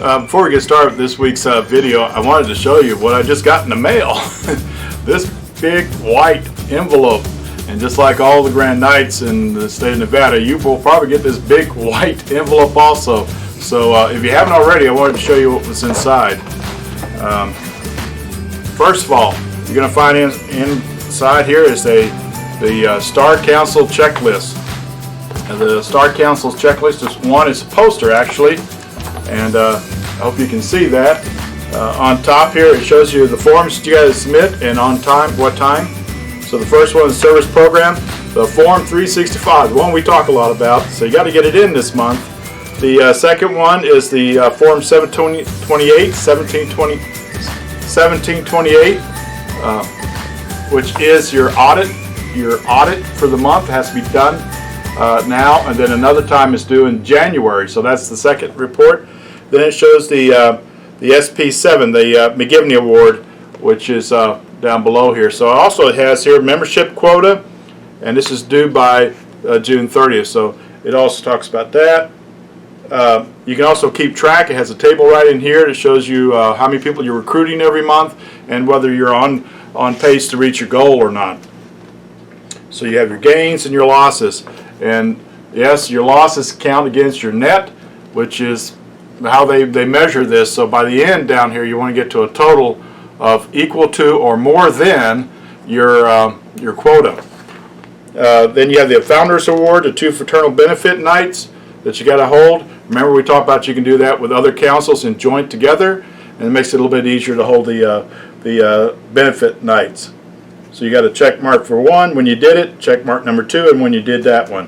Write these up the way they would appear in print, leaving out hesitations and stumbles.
Before we get started with this week's video, I wanted to show you what I just got in the mail. This big white envelope. And just like all the Grand Knights in the state of Nevada, you will probably get this big white envelope also. So if you haven't already, I wanted to show you what was inside. First of all, you're going to find inside here is the Star Council checklist. And the Star Council's checklist is a poster actually, and I hope you can see that. On top here it shows you the forms that you got to submit and on time, what time. So the first one is service program, the Form 365, the one we talk a lot about, so you got to get it in this month. The second one is the Form 1728, which is your audit. Your audit for the month has to be done now, and then another time is due in January, so that's the second report. Then it shows the SP7, the McGivney Award, which is down below here. So also it has here membership quota, and this is due by June 30th. So it also talks about that. You can also keep track. It has a table right in here that shows you how many people you're recruiting every month and whether you're on pace to reach your goal or not. So you have your gains and your losses. And yes, your losses count against your net, which is how they measure this. So by the end down here, you want to get to a total of equal to or more than your quota. Then you have the Founders Award, the 2 fraternal benefit nights that you got to hold. Remember, we talked about you can do that with other councils and joint together, and it makes it a little bit easier to hold the benefit nights. So you got a check mark for 1 when you did it, check mark number 2, and when you did that one.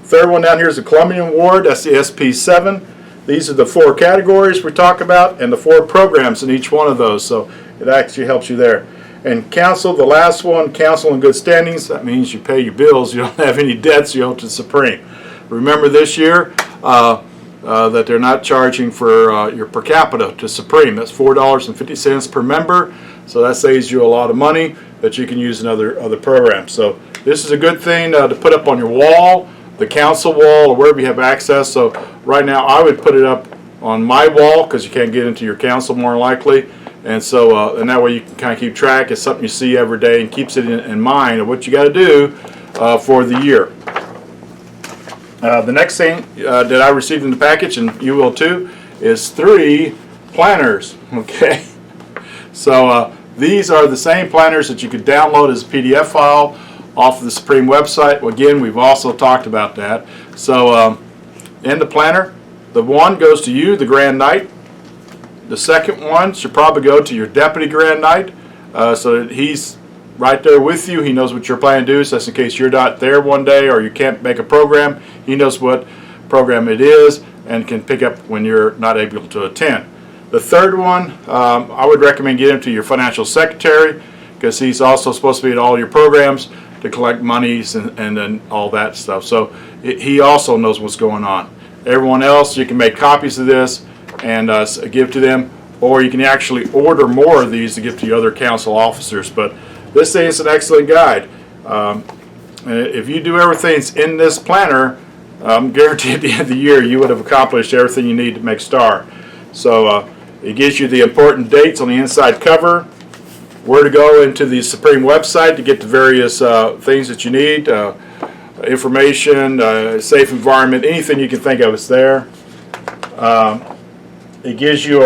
Third one down here is the Columbian Award. That's the SP7. These are the 4 categories we talk about and the 4 programs in each one of those. So it actually helps you there. And council, the last one, council in good standings. That means you pay your bills. You don't have any debts you owe to the Supreme. Remember this year that they're not charging for your per capita to Supreme. That's $4.50 per member. So that saves you a lot of money that you can use in other programs. So this is a good thing to put up on your wall, the council wall, or wherever you have access. So right now I would put it up on my wall because you can't get into your council more likely. And so and that way you can kind of keep track. It's something you see every day and keeps it in mind of what you got to do for the year. The next thing that I received in the package, and you will too, is 3 planners. Okay, so these are the same planners that you could download as a PDF file off of the Supreme website. Well, again, we've also talked about that. So in the planner, the one goes to you, the Grand Knight. The second one should probably go to your Deputy Grand Knight, so that he's right there with you. He knows what you're planning to do, so that's in case you're not there one day or you can't make a program. He knows what program it is and can pick up when you're not able to attend. The third one, I would recommend getting him to your financial secretary, because he's also supposed to be at all your programs to collect monies and then all that stuff. So he also knows what's going on. Everyone else, you can make copies of this and give to them, or you can actually order more of these to give to your other council officers. But this thing is an excellent guide. If you do everything that's in this planner, I'm guaranteed at the end of the year you would have accomplished everything you need to make STAR. So it gives you the important dates on the inside cover, where to go into the Supreme website to get the various things that you need, information, safe environment, anything you can think of is there. It gives you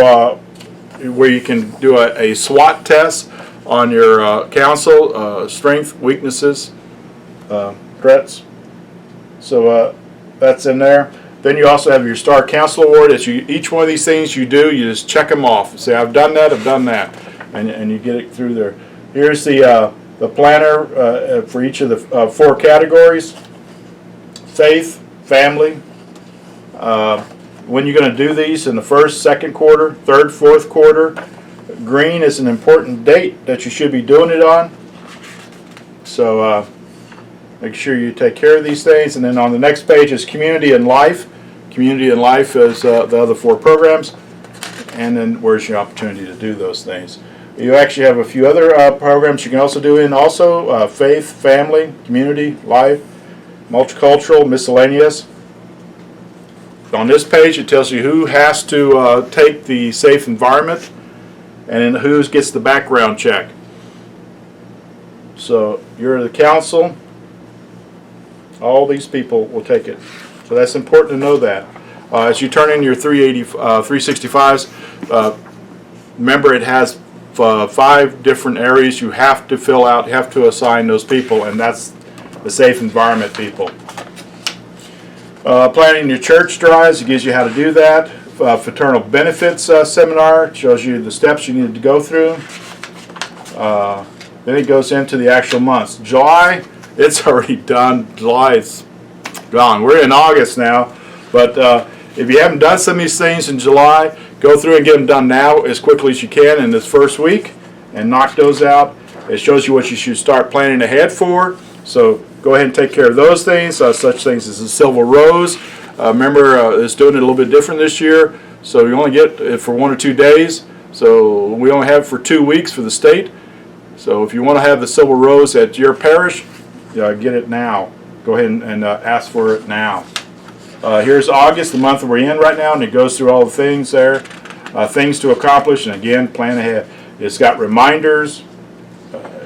where you can do a SWOT test on your council, strength, weaknesses, threats. So that's in there. Then you also have your Star Council Award. As each one of these things you do, you just check them off. Say, I've done that, and you get it through there. Here's the planner for each of the 4 categories: faith, family. When you're going to do these in the 1st, 2nd quarter, 3rd, 4th quarter. Green is an important date that you should be doing it on. So make sure you take care of these things. And then on the next page is Community and Life. Community and Life is the other 4 programs. And then where's your opportunity to do those things. You actually have a few other programs you can also do in also. Faith, Family, Community, Life, Multicultural, Miscellaneous. On this page, it tells you who has to take the safe environment and then who gets the background check. So you're the council. All these people will take it. So that's important to know that. As you turn in your 365s, remember it has 5 different areas you have to fill out, you have to assign those people, and that's the safe environment people. Planning your church drives, it gives you how to do that. Fraternal benefits seminar, shows you the steps you need to go through. Then it goes into the actual months. July, it's already done. July is gone. We're in August now, but if you haven't done some of these things in July, go through and get them done now as quickly as you can in this first week and knock those out. It shows you what you should start planning ahead for. So go ahead and take care of those things, such things as the Silver Rose. Remember, it's doing it a little bit different this year. So you only get it for 1 or 2 days. So we only have it for 2 weeks for the state. So if you want to have the Silver Rose at your parish, get it now. Go ahead and ask for it now. Here's August, the month we're in right now, and it goes through all the things there, things to accomplish, and again, plan ahead. It's got reminders.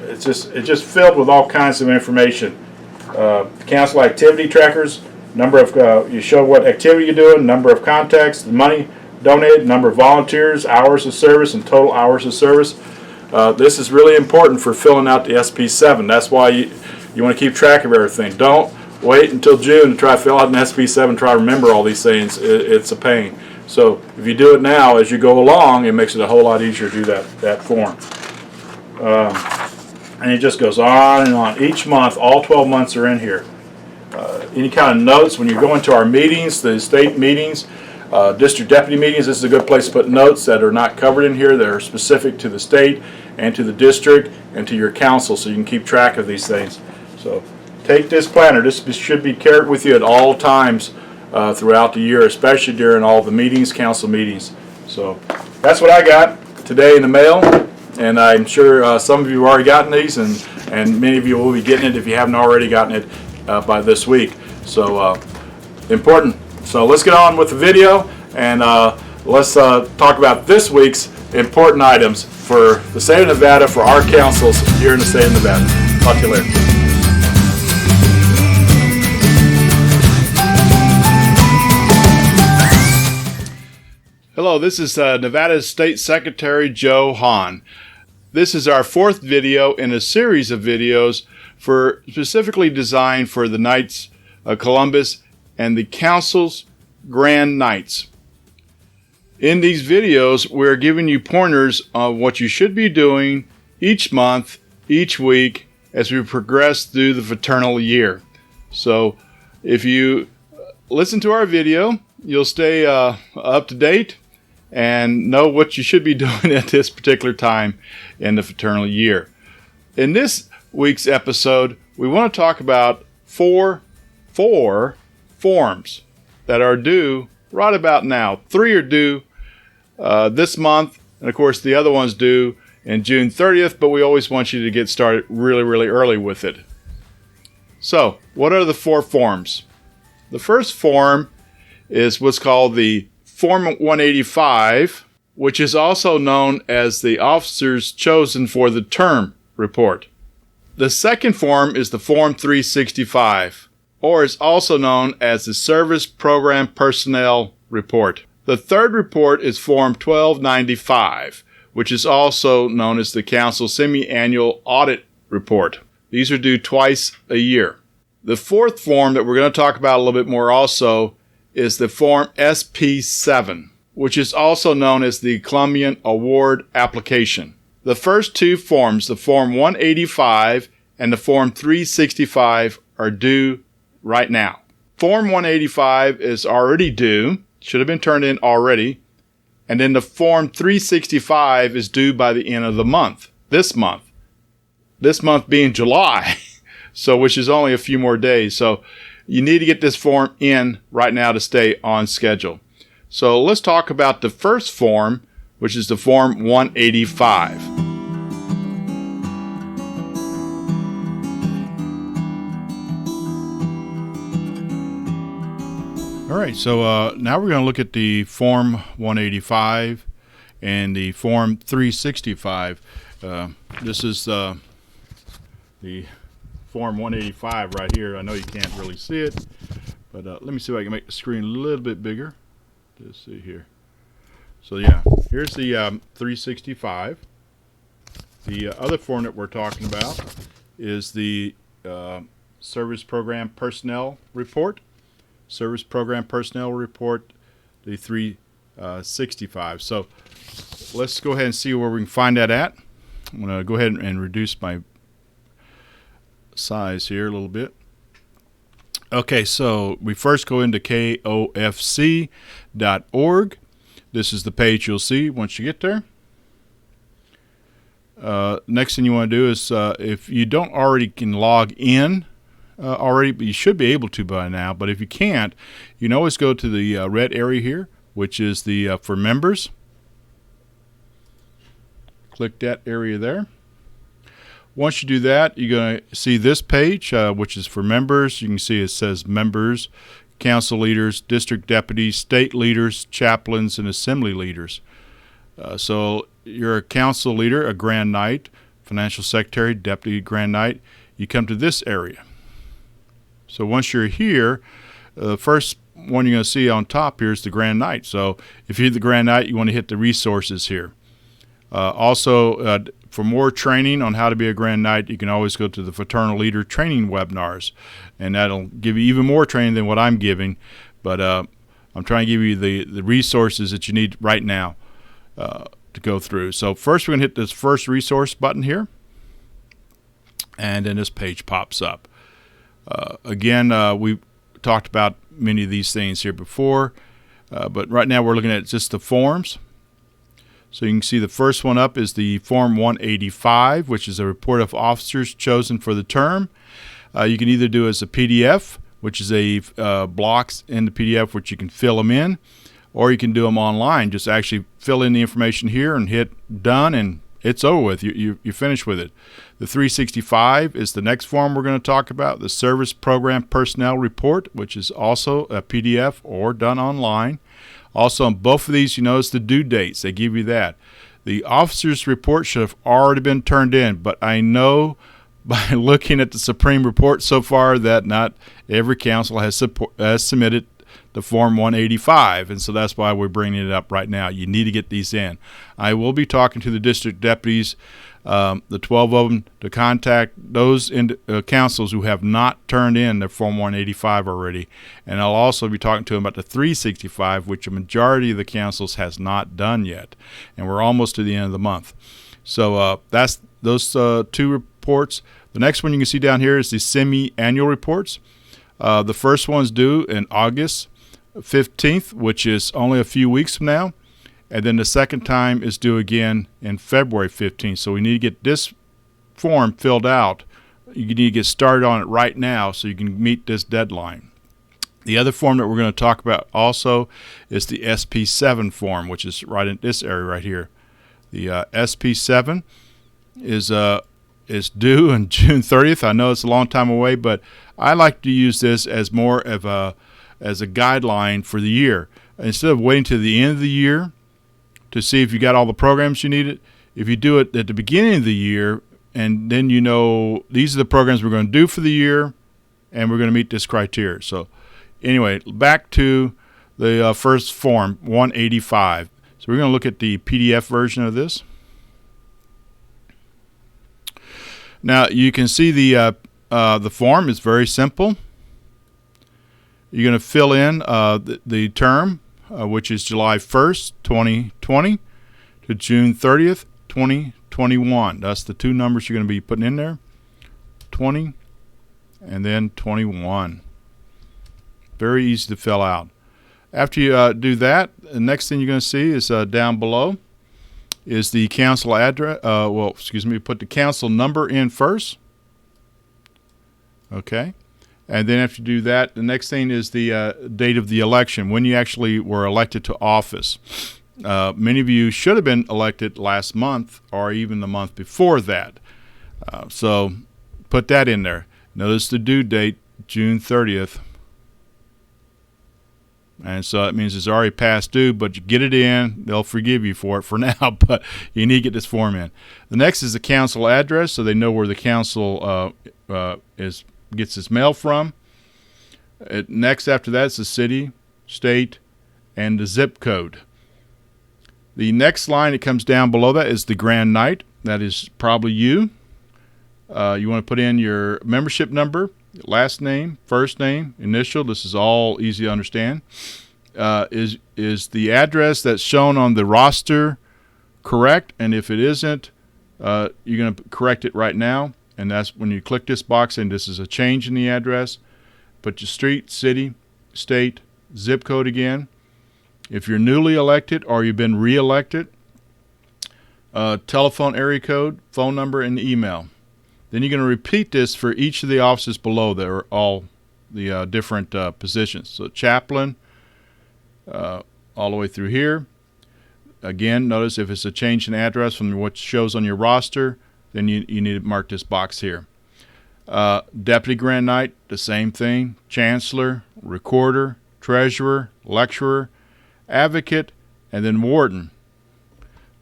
It's just filled with all kinds of information. Council activity trackers, number of you show what activity you're doing, number of contacts, the money donated, number of volunteers, hours of service, and total hours of service. This is really important for filling out the SP7. That's why you want to keep track of everything. Don't wait until June to try to fill out an SP7, try to remember all these things. It's a pain. So if you do it now as you go along, it makes it a whole lot easier to do that form. And it just goes on and on. Each month, all 12 months are in here. Any kind of notes when you go into our meetings, the state meetings, district deputy meetings, this is a good place to put notes that are not covered in here that are specific to the state and to the district and to your council, so you can keep track of these things. So take this planner. This should be carried with you at all times throughout the year, especially during all the meetings, council meetings. So that's what I got today in the mail, and I'm sure some of you have already gotten these, and many of you will be getting it if you haven't already gotten it by this week. So important. So let's get on with the video, and let's talk about this week's important items for the state of Nevada, for our councils here in the state of Nevada. Talk to you later. Hello, this is Nevada State Secretary Joe Haun. This is our 4th video in a series of videos specifically designed for the Knights of Columbus and the Council's Grand Knights. In these videos, we're giving you pointers on what you should be doing each month, each week, as we progress through the Fraternal Year. So if you listen to our video, you'll stay up to date and know what you should be doing at this particular time in the Fraternal Year. In this week's episode, we want to talk about four forms that are due right about now. 3 are due this month, and of course the other one's due in June 30th, but we always want you to get started really early with it. So, what are the 4 forms? The first form is what's called the Form 185, which is also known as the Officers Chosen for the Term report. The second form is the Form 365, or is also known as the Service Program Personnel Report. The third report is Form 1295, which is also known as the Council Semi-Annual Audit Report. These are due twice a year. The fourth form that we're going to talk about a little bit more also is the Form SP7, which is also known as the Columbian Award Application. The first 2 forms, the Form 185 and the Form 365, are due right now. Form 185 is already due, should have been turned in already, and then the Form 365 is due by the end of the month, this month being July, so which is only a few more days. So you need to get this form in right now to stay on schedule. So let's talk about the first form, which is the Form 185. All right, so now we're going to look at the Form 185 and the Form 365. This is the Form 185 right here. I know you can't really see it, but let me see if I can make the screen a little bit bigger. Just see here. So yeah, here's the 365. The other form that we're talking about is the Service Program Personnel Report. Service Program Personnel Report, the 365. So let's go ahead and see where we can find that at. I'm going to go ahead and reduce my size here a little bit. Okay, so we first go into kofc.org. This is the page you'll see once you get there. Next thing you want to do is, if you don't already can log in already, but you should be able to by now, but if you can't, you can always go to the red area here, which is the for members. Click that area there. Once you do that, you're going to see this page, which is for members. You can see it says members, council leaders, district deputies, state leaders, chaplains, and assembly leaders. So you're a council leader, a Grand Knight, financial secretary, deputy Grand Knight. You come to this area. So once you're here, the first one you're going to see on top here is the Grand Knight. So if you're the Grand Knight, you want to hit the resources here. Also, for more training on how to be a Grand Knight, you can always go to the Fraternal Leader training webinars, and that'll give you even more training than what I'm giving. But I'm trying to give you the resources that you need right now to go through. So first we're going to hit this first resource button here, and then this page pops up. Again, we talked about many of these things here before, but right now we're looking at just the forms. So you can see the first one up is the Form 185, which is a report of officers chosen for the term. You can either do it as a PDF, which is a blocks in the PDF, which you can fill them in, or you can do them online. Just actually fill in the information here and hit done, and it's over with. You finish with it. The 365 is the next form we're going to talk about, the Service Program Personnel Report, which is also a PDF or done online. Also, on both of these, you notice the due dates. They give you that. The officer's report should have already been turned in, but I know by looking at the Supreme Report so far that not every council has submitted the Form 185, and so that's why we're bringing it up right now. You need to get these in. I will be talking to the district deputies, the 12 of them, to contact those councils who have not turned in their Form 185 already, and I'll also be talking to them about the 365, which a majority of the councils has not done yet, and we're almost to the end of the month. So that's those two reports. The next one you can see down here is the semi-annual reports. The first one's due in August 15th, which is only a few weeks from now, and then the second time is due again in February 15th. So we need to get this form filled out. You need to get started on it right now so you can meet this deadline. The other form that we're going to talk about also is the SP7 form, which is right in this area right here. The SP7 is due on June 30th. I know it's a long time away, but I like to use this as more of a guideline for the year. Instead of waiting to the end of the year to see if you got all the programs you needed, if you do it at the beginning of the year, and then you know these are the programs we're going to do for the year, and we're going to meet this criteria. So anyway, back to the first form, 185. So we're going to look at the PDF version of this. Now you can see the form is very simple. You're going to fill in the term, which is July 1st, 2020 to June 30th, 2021. That's the two numbers you're going to be putting in there, 20 and then 21. Very easy to fill out. After you do that, the next thing you're going to see is down below is the council address. Put the council number in first. Okay. And then after you do that, the next thing is the date of the election, when you actually were elected to office. Many of you should have been elected last month or even the month before that. So put that in there. Notice the due date, June 30th. And so that means it's already past due, but you get it in. They'll forgive you for it for now, but you need to get this form in. The next is the council address, so they know where the council gets its mail from. Next after that is the city, state, and the zip code. The next line that comes down below that is the grand night. That is probably you. You want to put in your membership number, last name, first name, initial. This is all easy to understand. Is the address that's shown on the roster correct? And if it isn't, you're going to correct it right now. And that's when you click this box and this is a change in the address. Put your street, city, state, zip code again. If you're newly elected or you've been re-elected, telephone area code, phone number, and email. Then you're going to repeat this for each of the offices below that are all the different positions. So chaplain, all the way through here. Again, notice if it's a change in address from what shows on your roster, then you need to mark this box here. Deputy Grand Knight, the same thing. Chancellor, recorder, treasurer, lecturer, advocate, and then warden.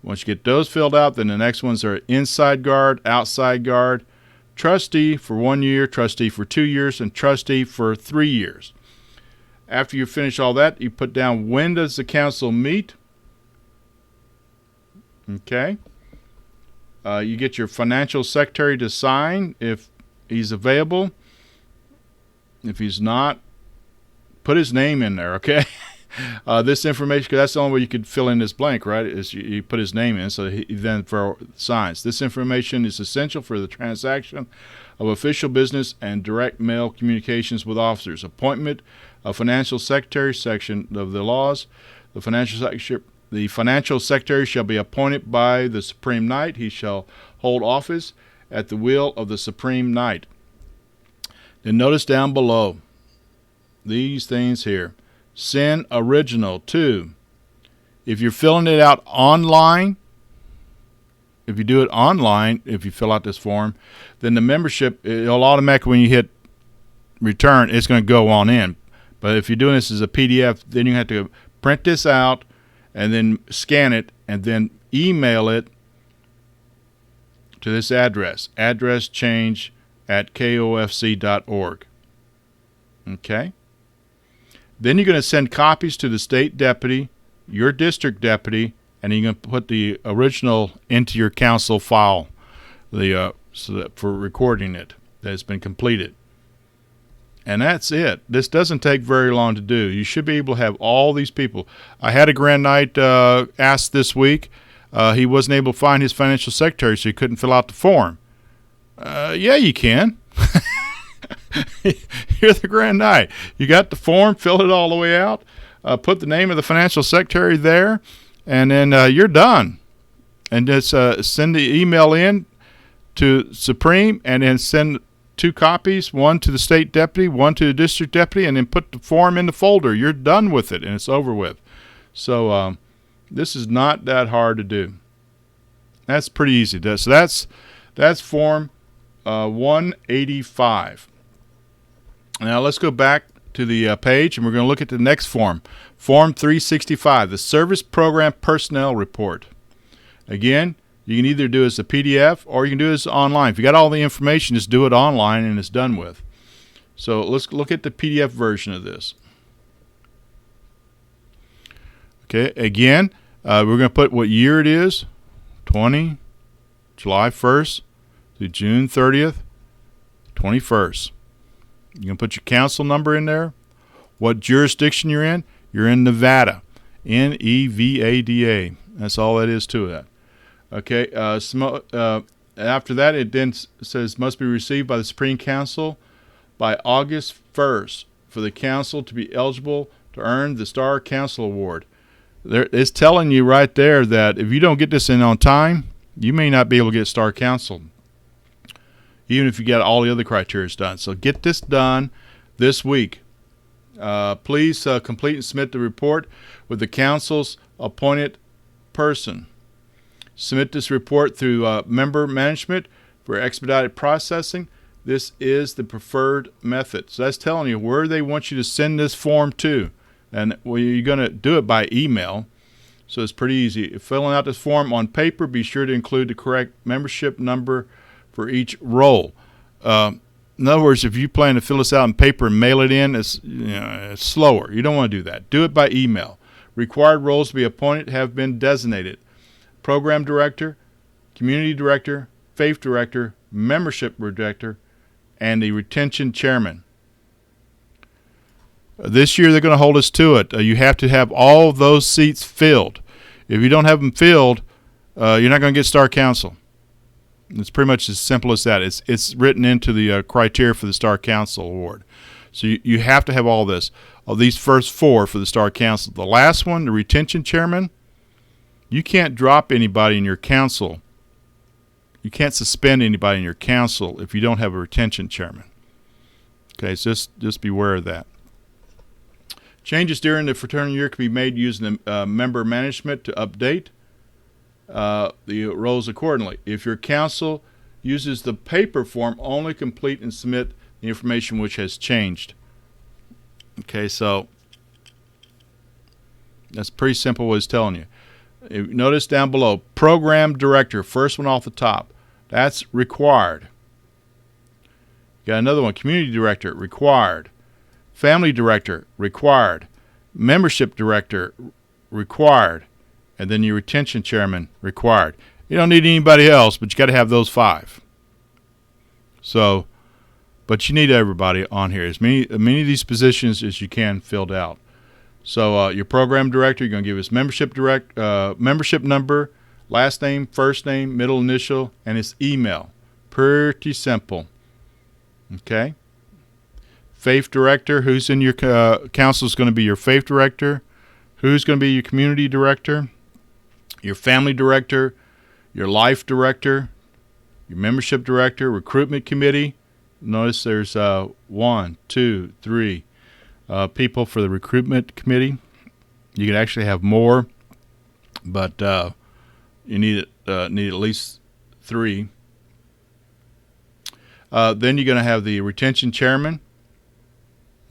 Once you get those filled out, then the next ones are inside guard, outside guard, trustee for 1 year, trustee for 2 years, and trustee for 3 years. After you finish all that, you put down when does the council meet. Okay. You get your financial secretary to sign if he's available. If he's not, put his name in there, okay? This information, because that's the only way you could fill in this blank, right, is you put his name in, so he then signs. This information is essential for the transaction of official business and direct mail communications with officers. Appointment of financial secretary, section of the laws. The financial secretary shall be appointed by the Supreme Knight. He shall hold office at the will of the Supreme Knight. Then notice down below these things here. Send original to. If you're filling it out online, if you do it online, if you fill out this form, then the membership, it'll automatically, when you hit return, it's going to go on in. But if you're doing this as a PDF, then you have to print this out and then scan it and then email it to this address, addresschange@kofc.org. Okay? Then you're going to send copies to the state deputy, your district deputy, and you're going to put the original into your council file so that for recording it that has been completed. And that's it. This doesn't take very long to do. You should be able to have all these people. I had a Grand Knight ask this week. He wasn't able to find his financial secretary, so he couldn't fill out the form. Yeah, you can. You're the Grand Knight. You got the form, fill it all the way out, put the name of the financial secretary there, and then you're done. And just send the email in to Supreme, and then send 2 copies, one to the state deputy, one to the district deputy, and then put the form in the folder. You're done with it, and it's over with. So this is not that hard to do. That's pretty easy. So that's form 185. Now let's go back to the page, and we're going to look at the next form, Form 365, the Service Program Personnel Report. Again, you can either do it as a PDF or you can do it as online. If you got all the information, just do it online and it's done with. So let's look at the PDF version of this. Okay, again, we're going to put what year it is, July 1st to June 30th, 21st. You can put your council number in there. What jurisdiction you're in? You're in Nevada. Nevada. That's all that is to that. Okay. After that, it then says must be received by the Supreme Council by August 1st for the council to be eligible to earn the Star Council Award. It's telling you right there that if you don't get this in on time, you may not be able to get Star Council, even if you get all the other criteria done. So get this done this week. Please complete and submit the report with the council's appointed person. Submit this report through member management for expedited processing. This is the preferred method. So that's telling you where they want you to send this form to. And you're going to do it by email, so it's pretty easy. Filling out this form on paper, be sure to include the correct membership number for each role. In other words, if you plan to fill this out on paper and mail it in, it's slower. You don't want to do that. Do it by email. Required roles to be appointed have been designated: program director, community director, faith director, membership director, and the retention chairman. This year they're going to hold us to it. You have to have all those seats filled. If you don't have them filled, you're not going to get Star Council. It's pretty much as simple as that. It's written into the criteria for the Star Council Award. So you have to have all this. These first 4 for the Star Council. The last one, the retention chairman, you can't drop anybody in your council. You can't suspend anybody in your council if you don't have a retention chairman. Okay, so just beware of that. Changes during the fraternal year can be made using the member management to update the roles accordingly. If your council uses the paper form, only complete and submit the information which has changed. Okay, so that's pretty simple what it's telling you. Notice down below, program director, first one off the top. That's required. Got another one, community director, required. Family director, required. Membership director, required. And then your retention chairman, required. You don't need anybody else, but you got to have those 5. So, but you need everybody on here. As many of these positions as you can filled out. So your program director, you're going to give his membership number, last name, first name, middle initial, and his email. Pretty simple. Okay. Faith director, who's in your council is going to be your faith director. Who's going to be your community director? Your family director, your life director, your membership director, recruitment committee. Notice there's 1, 2, 3 people for the recruitment committee. You could actually have more, but you need at least 3. Then you're going to have the retention chairman.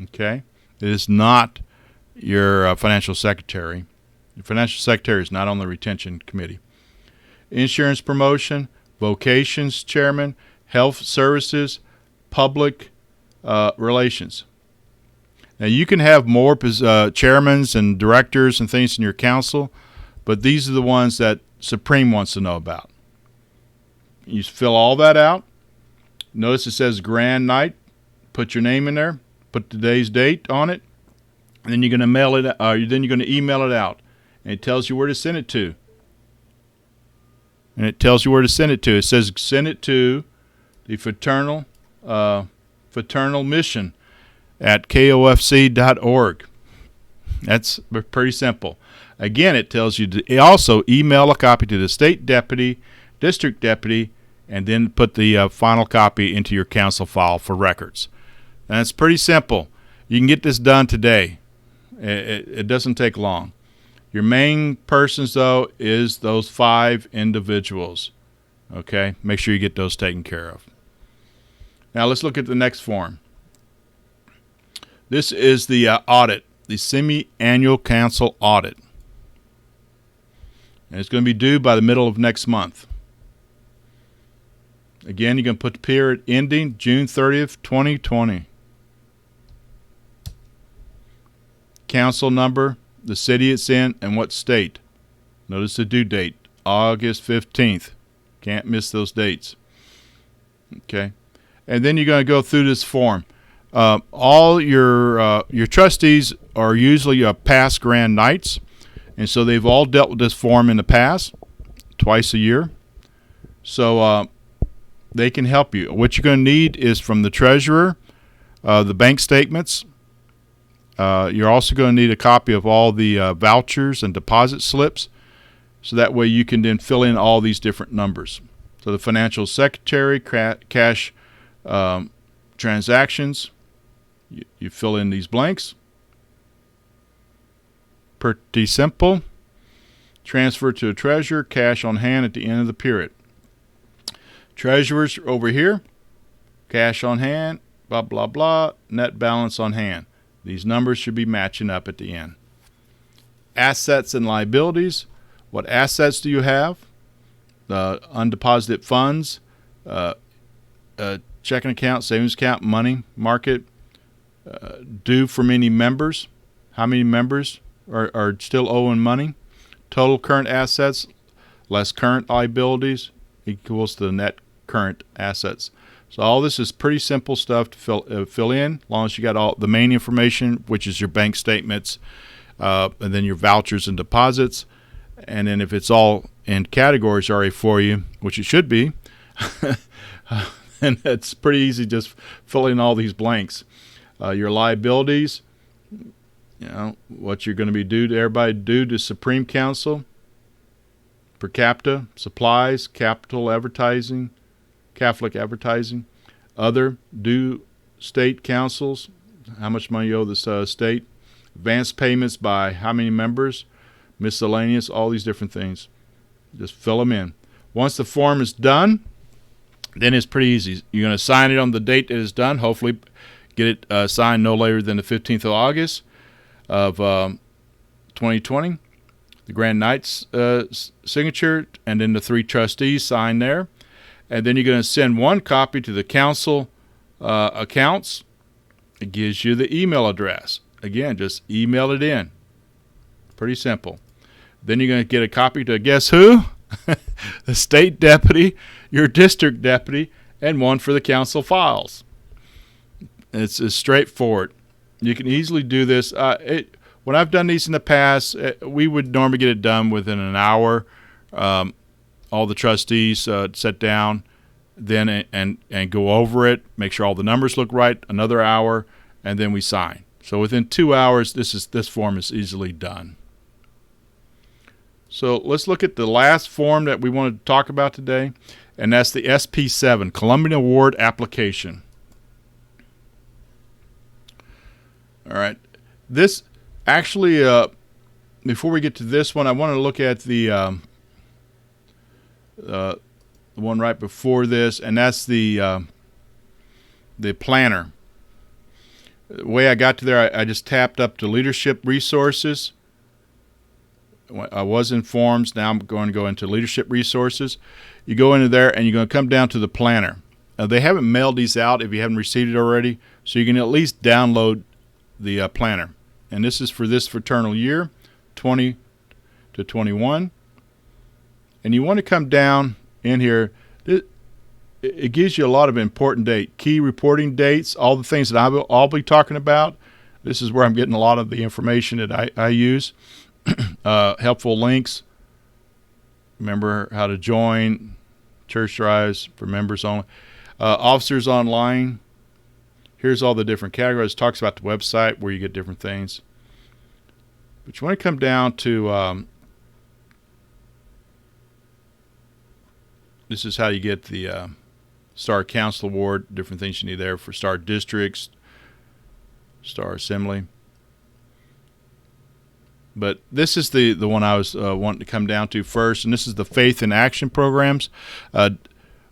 Okay, it is not your financial secretary. Your financial secretary is not on the retention committee. Insurance promotion, vocations chairman, health services, public relations. Now you can have more chairmans and directors and things in your council, but these are the ones that Supreme wants to know about. You fill all that out. Notice it says grand night. Put your name in there. Put today's date on it. And then you're going to mail it. Then you're going to email it out, and it tells you where to send it to. It says send it to the Fraternal Mission at kofc.org. That's pretty simple. Again, it tells you to also email a copy to the state deputy, district deputy, and then put the final copy into your council file for records. And it's pretty simple. You can get this done today. It doesn't take long. Your main persons, though, is those 5 individuals. Okay? Make sure you get those taken care of. Now let's look at the next form. This is the audit, the semi-annual council audit. And it's going to be due by the middle of next month. Again, you're going to put the period ending June 30th, 2020. Council number, the city it's in, and what state. Notice the due date, August 15th. Can't miss those dates. Okay. And then you're going to go through this form. All your trustees are usually past grand nights, and so they've all dealt with this form in the past, twice a year. So they can help you. What you're going to need is from the treasurer, the bank statements. You're also going to need a copy of all the vouchers and deposit slips, so that way you can then fill in all these different numbers. So the financial secretary, cash transactions, you fill in these blanks. Pretty simple. Transfer to a treasurer, cash on hand at the end of the period. Treasurers over here, cash on hand, blah, blah, blah, net balance on hand. These numbers should be matching up at the end. Assets and liabilities. What assets do you have? Undeposited funds, checking account, savings account, money market, due from any members. How many members are still owing money? Total current assets less current liabilities equals the net current assets. So all this is pretty simple stuff to fill in, as long as you got all the main information, which is your bank statements, and then your vouchers and deposits. And then if it's all in categories already for you, which it should be, and it's pretty easy just filling all these blanks. Your liabilities, what you're going to be due to everybody, due to Supreme Council, per capita, supplies, capital advertising, Catholic advertising, other due state councils, how much money you owe the state, advance payments by how many members, miscellaneous, all these different things. Just fill them in. Once the form is done, then it's pretty easy. You're going to sign it on the date that it's done. Hopefully get it signed no later than the 15th of August of 2020. The Grand Knight's signature, and then the 3 trustees sign there. And then you're going to send 1 copy to the council accounts. It gives you the email address. Again, just email it in. Pretty simple. Then you're going to get a copy to guess who? The state deputy, your district deputy, and 1 for the council files. It's straightforward. You can easily do this. When I've done these in the past, we would normally get it done within an hour. All the trustees sit down, then and go over it, make sure all the numbers look right. Another hour, and then we sign. So within 2 hours, this form is easily done. So let's look at the last form that we wanted to talk about today, and that's the SP7, Columbian Award Application. All right. This actually, before we get to this one, I want to look at the one right before this, and that's the planner. The way I got to there, I just tapped up to Leadership Resources. I was in Forms. Now I'm going to go into Leadership Resources. You go into there, and you're going to come down to the planner. They haven't mailed these out if you haven't received it already, so you can at least download the planner. And this is for this fraternal year, 20 to 21. And you want to come down in here. It gives you a lot of important key reporting dates, all the things that I'll be talking about. This is where I'm getting a lot of the information that I use. Helpful links. Remember how to join. Church drives for members only. Officers online. Here's all the different categories. It talks about the website where you get different things. But you want to come down to this is how you get the Star Council Award, different things you need there for Star Districts, Star Assembly. But this is the one I was wanting to come down to first, and this is the Faith in Action programs.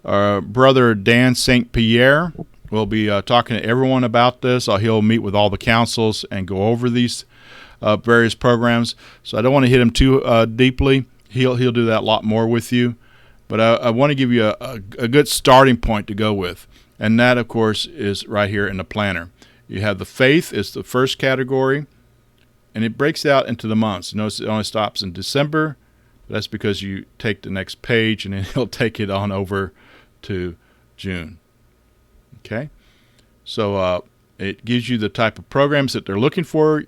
Our brother Dan St. Pierre will be talking to everyone about this. He'll meet with all the councils and go over these various programs. So I don't want to hit him too deeply. He'll do that a lot more with you. But I want to give you a good starting point to go with. And that, of course, is right here in the planner. You have the faith is the first category, and it breaks out into the months. Notice it only stops in December. That's because you take the next page, and then he'll take it on over to June. Okay? So it gives you the type of programs that they're looking for.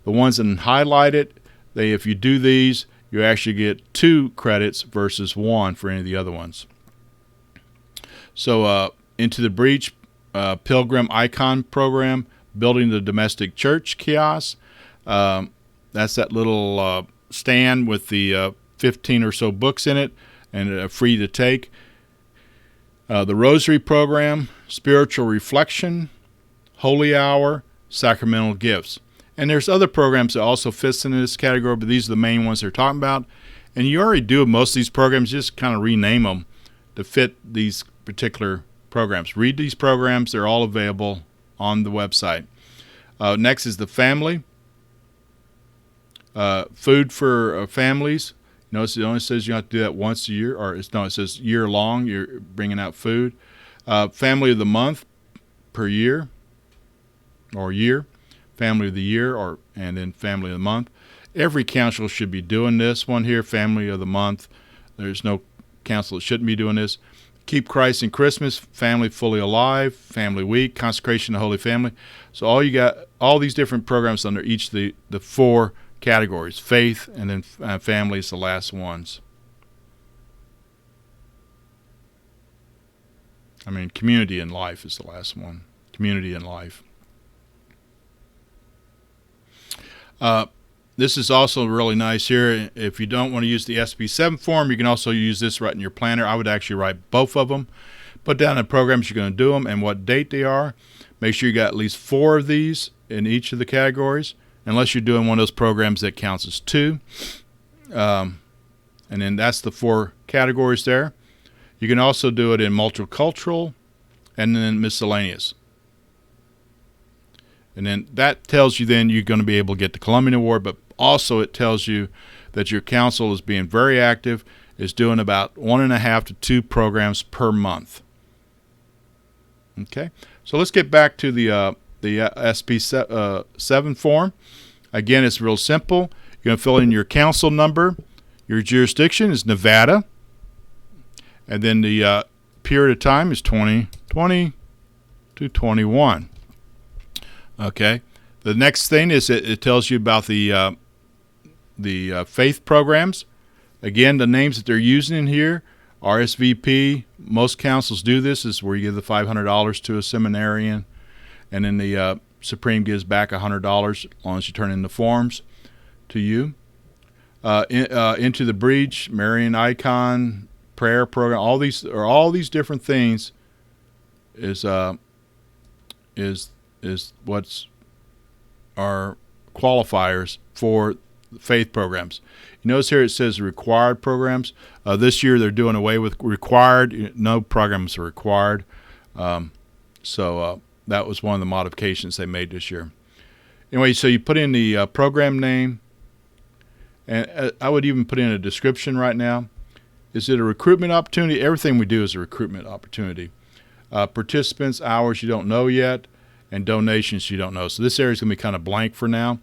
The ones that highlighted, if you do these, you actually get 2 credits versus 1 for any of the other ones. So Into the Breach, Pilgrim Icon Program, Building the Domestic Church Kiosk. That's that little stand with the 15 or so books in it and free to take. The Rosary Program, Spiritual Reflection, Holy Hour, Sacramental Gifts. And there's other programs that also fits into this category, but these are the main ones they're talking about. And you already do most of these programs, just kind of rename them to fit these particular programs. Read these programs. They're all available on the website. Next is the family. Food for families. Notice it only says you have to do that once a year, or it says year long. You're bringing out food. Family of the month per year, or year. Family of the year, and then family of the month. Every council should be doing this one here, family of the month. There's no council that shouldn't be doing this. Keep Christ in Christmas, family fully alive, family week, consecration of Holy Family. So all you got, all these different programs under each of the 4 categories. Faith, and then family is the last ones. I mean, community and life is the last one. Community and life. This is also really nice here. If you don't want to use the SB7 form, you can also use this right in your planner. I would actually write both of them. Put down the programs you're going to do them and what date they are. Make sure you got at least 4 of these in each of the categories, unless you're doing one of those programs that counts as 2. And then that's the 4 categories there. You can also do it in multicultural and then miscellaneous. And then that tells you then you're going to be able to get the Columbian Award, but also it tells you that your council is being very active, is doing about 1.5 to 2 programs per month. Okay, so let's get back to the SP7 form. Again, it's real simple. You're going to fill in your council number. Your jurisdiction is Nevada. And then the period of time is 2020 to 21. Okay. The next thing is it tells you about the faith programs. Again, the names that they're using in here, RSVP. Most councils do this. Is where you give the $500 to a seminarian, and then the Supreme gives back $100 as long as you turn in the forms to you. Into the Breach, Marian Icon, prayer program. All these different things is what's our qualifiers for faith programs. You notice here it says required programs. This year they're doing away with required. No programs are required. So that was one of the modifications they made this year. Anyway, so you put in the program name, and I would even put in a description right now. Is it a recruitment opportunity? Everything we do is a recruitment opportunity. Participants, hours you don't know yet, and donations you don't know. So this area is going to be kind of blank for now,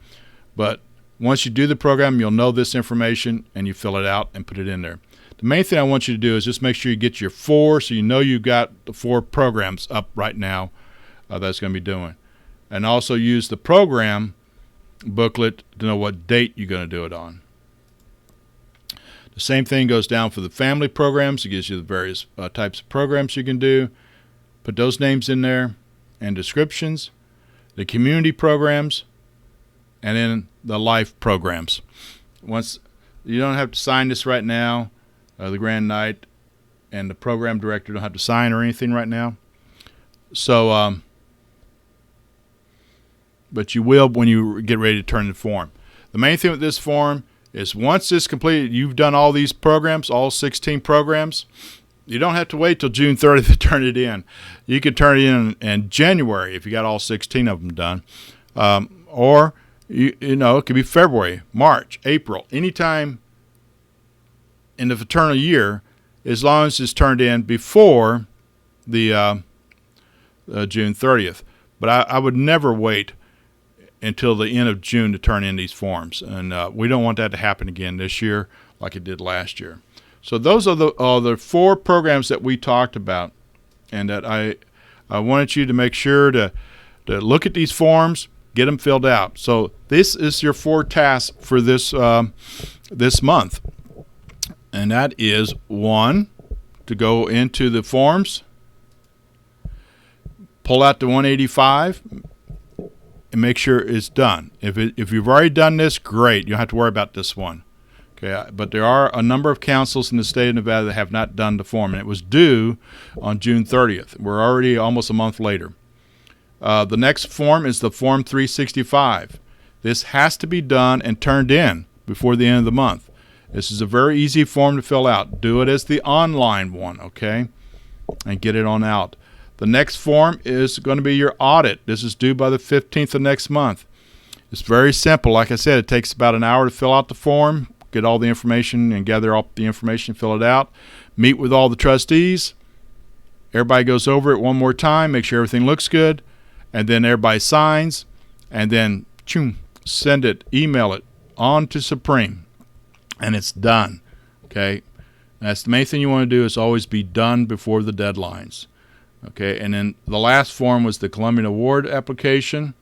but once you do the program, you'll know this information, and you fill it out and put it in there. The main thing I want you to do is just make sure you get your 4, so you know you've got the 4 programs up right now that's going to be doing. And also use the program booklet to know what date you're going to do it on. The same thing goes down for the family programs. It gives you the various types of programs you can do. Put those names in there and descriptions. The community programs, and then the life programs. Once you don't have to sign this right now, the Grand Knight and the program director don't have to sign or anything right now. So, but you will when you get ready to turn the form. The main thing with this form is once it's completed, you've done all these programs, all 16 programs. You don't have to wait till June 30th to turn it in. You can turn it in January if you got all 16 of them done, or you know, it could be February, March, April, anytime in the fraternal year, as long as it's turned in before the June 30th. But I would never wait until the end of June to turn in these forms, and we don't want that to happen again this year like it did last year. So those are the 4 programs that we talked about, and that I wanted you to make sure to look at these forms, get them filled out. So this is your 4 tasks for this this month, and that is 1, to go into the forms, pull out the 185, and make sure it's done. If you've already done this, great. You don't have to worry about this one. Okay, but there are a number of councils in the state of Nevada that have not done the form, and it was due on June 30th. We're already almost a month later. The next form is the Form 365. This has to be done and turned in before the end of the month. This is a very easy form to fill out. Do it as the online one, okay, and get it on out. The next form is going to be your audit. This is due by the 15th of next month. It's very simple. Like I said, it takes about an hour to fill out the form, get all the information and gather all the information, fill it out, meet with all the trustees. Everybody goes over it one more time, make sure everything looks good, and then everybody signs, and then send it, email it on to Supreme, and it's done. Okay? That's the main thing you want to do, is always be done before the deadlines. Okay? And then the last form was the Columbian Award application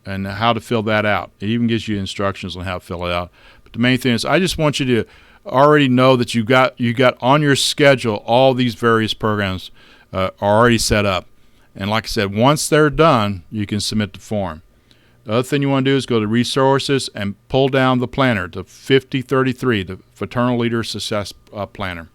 and how to fill that out. It even gives you instructions on how to fill it out. But the main thing is, I just want you to already know that you got on your schedule all these various programs are already set up. And like I said, once they're done, you can submit the form. The other thing you want to do is go to resources and pull down the planner, the 5033, the Fraternal Leader Success Planner.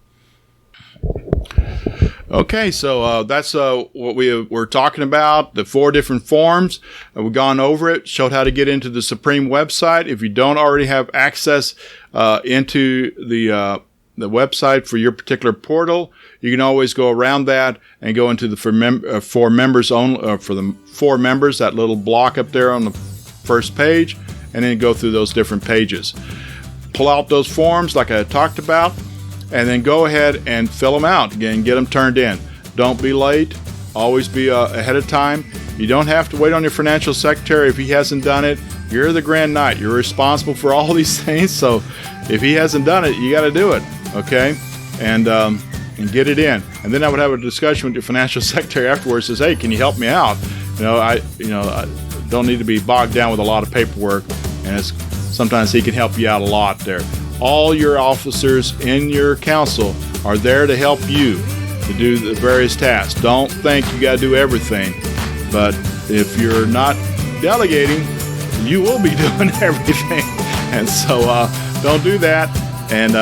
Okay, so that's what we were talking about, the 4 different forms. We've gone over it, showed how to get into the Supreme website. If you don't already have access into the website for your particular portal, you can always go around that and go into the for members only, for the 4 members, that little block up there on the first page, and then go through those different pages. Pull out those forms like I talked about, and then go ahead and fill them out and get them turned in. Don't be late. Always be ahead of time. You don't have to wait on your financial secretary if he hasn't done it. You're the grand knight. You're responsible for all these things. So if he hasn't done it, you got to do it. Okay, and get it in. And then I would have a discussion with your financial secretary afterwards. Says, hey, can you help me out? I don't need to be bogged down with a lot of paperwork, and sometimes he can help you out a lot there. All your officers in your council are there to help you to do the various tasks. Don't think you got to do everything, but if you're not delegating, you will be doing everything. And so don't do that, and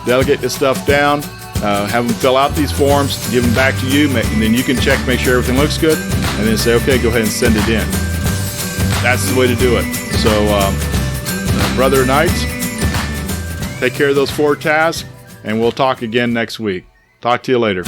delegate this stuff down. Have them fill out these forms, give them back to you, and then you can check, make sure everything looks good, and then say, okay, go ahead and send it in. That's the way to do it. So, Brother Knights, take care of those 4 tasks, and we'll talk again next week. Talk to you later.